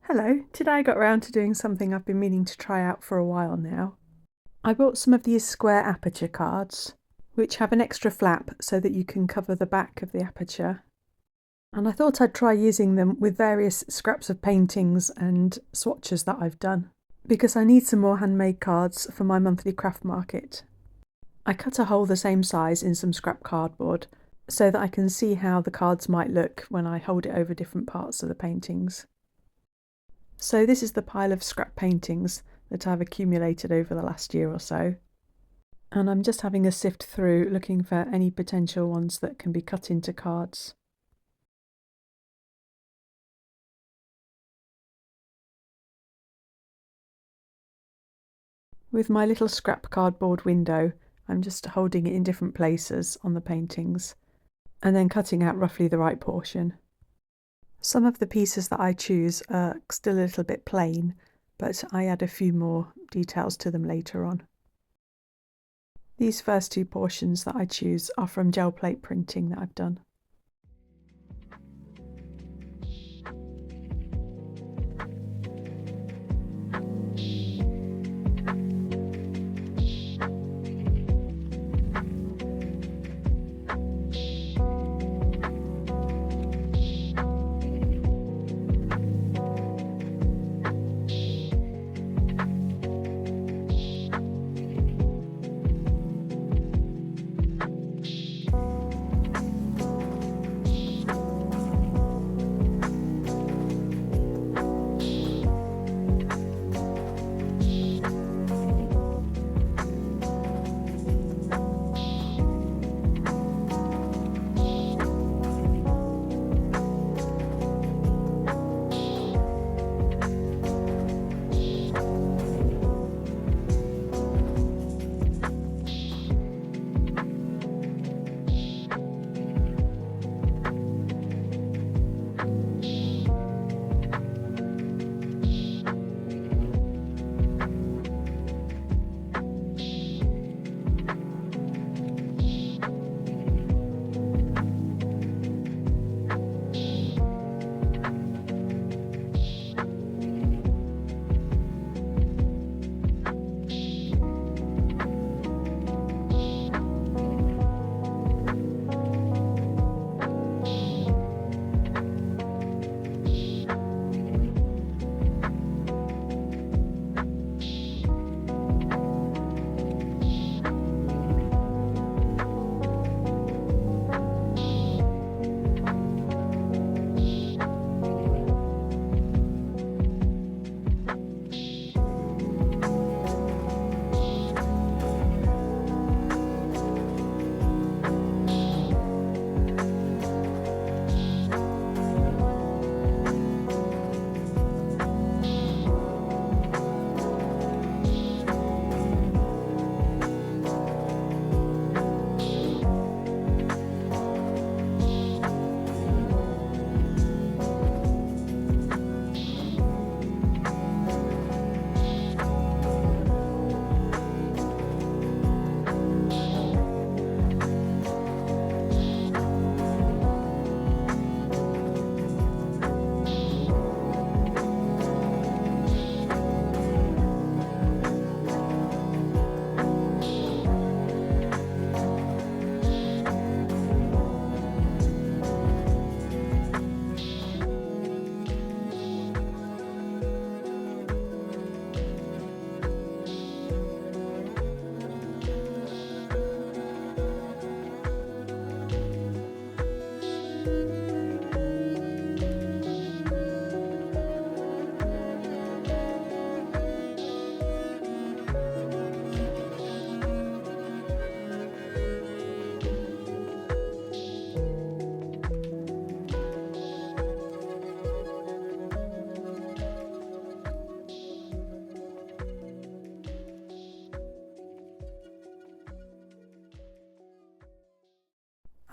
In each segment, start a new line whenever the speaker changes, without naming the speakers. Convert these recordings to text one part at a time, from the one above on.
Hello, today I got around to doing something I've been meaning to try out for a while now. I bought some of these square aperture cards, which have an extra flap so that you can cover the back of the aperture. And I thought I'd try using them with various scraps of paintings and swatches that I've done, because I need some more handmade cards for my monthly craft market. I cut a hole the same size in some scrap cardboard so that I can see how the cards might look when I hold it over different parts of the paintings. So this is the pile of scrap paintings that I've accumulated over the last year or so. And I'm just having a sift through looking for any potential ones that can be cut into cards. With my little scrap cardboard window, I'm just holding it in different places on the paintings and then cutting out roughly the right portion. Some of the pieces that I choose are still a little bit plain, but I add a few more details to them later on. These first two portions that I choose are from gel plate printing that I've done.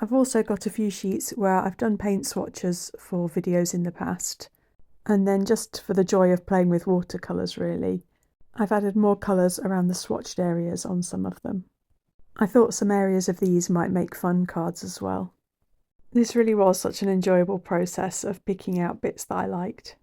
I've also got a few sheets where I've done paint swatches for videos in the past, and then just for the joy of playing with watercolours really, I've added more colours around the swatched areas on some of them. I thought some areas of these might make fun cards as well. This really was such an enjoyable process of picking out bits that I liked.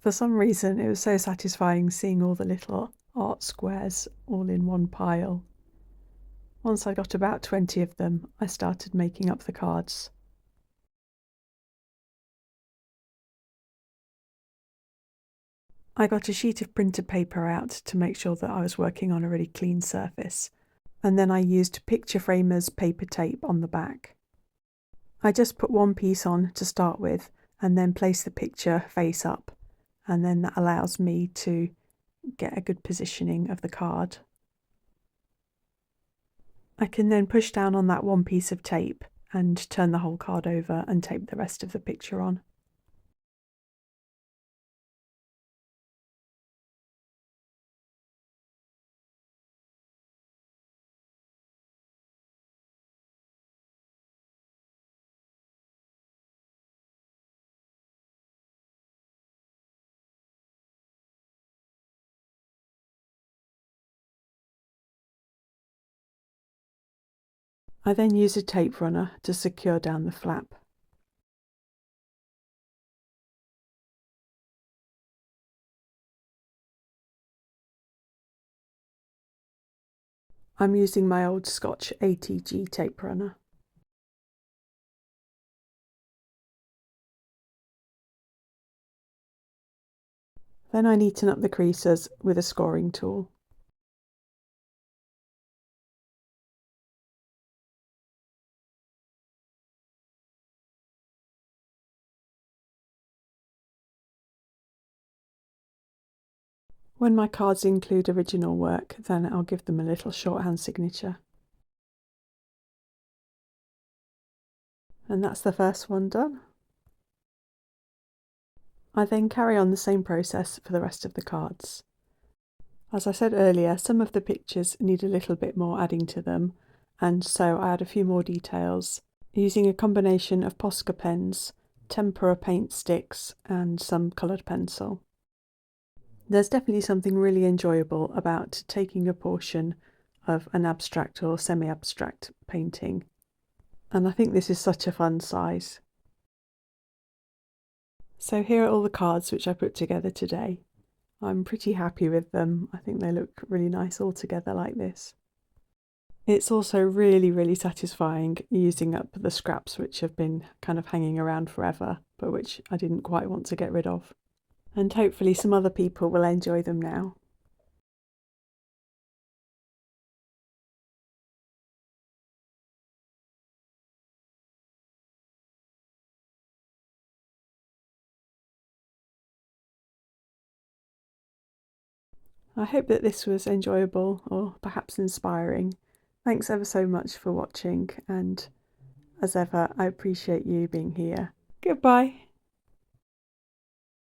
For some reason, it was so satisfying seeing all the little art squares all in one pile. Once I got about 20 of them, I started making up the cards. I got a sheet of printer paper out to make sure that I was working on a really clean surface, and then I used picture framers paper tape on the back. I just put one piece on to start with and then place the picture face up, and then that allows me to get a good positioning of the card. I can then push down on that one piece of tape and turn the whole card over and tape the rest of the picture on. I then use a tape runner to secure down the flap. I'm using my old Scotch ATG tape runner. Then I neaten up the creases with a scoring tool. When my cards include original work, then I'll give them a little shorthand signature. And that's the first one done. I then carry on the same process for the rest of the cards. As I said earlier, some of the pictures need a little bit more adding to them, and so I add a few more details using a combination of Posca pens, tempera paint sticks, and some coloured pencil. There's definitely something really enjoyable about taking a portion of an abstract or semi-abstract painting, and I think this is such a fun size. So here are all the cards which I put together today. I'm pretty happy with them. I think they look really nice all together like this. It's also really satisfying using up the scraps which have been kind of hanging around forever, but which I didn't quite want to get rid of. And hopefully some other people will enjoy them now. I hope that this was enjoyable or perhaps inspiring. Thanks ever so much for watching, and as ever, I appreciate you being here. Goodbye.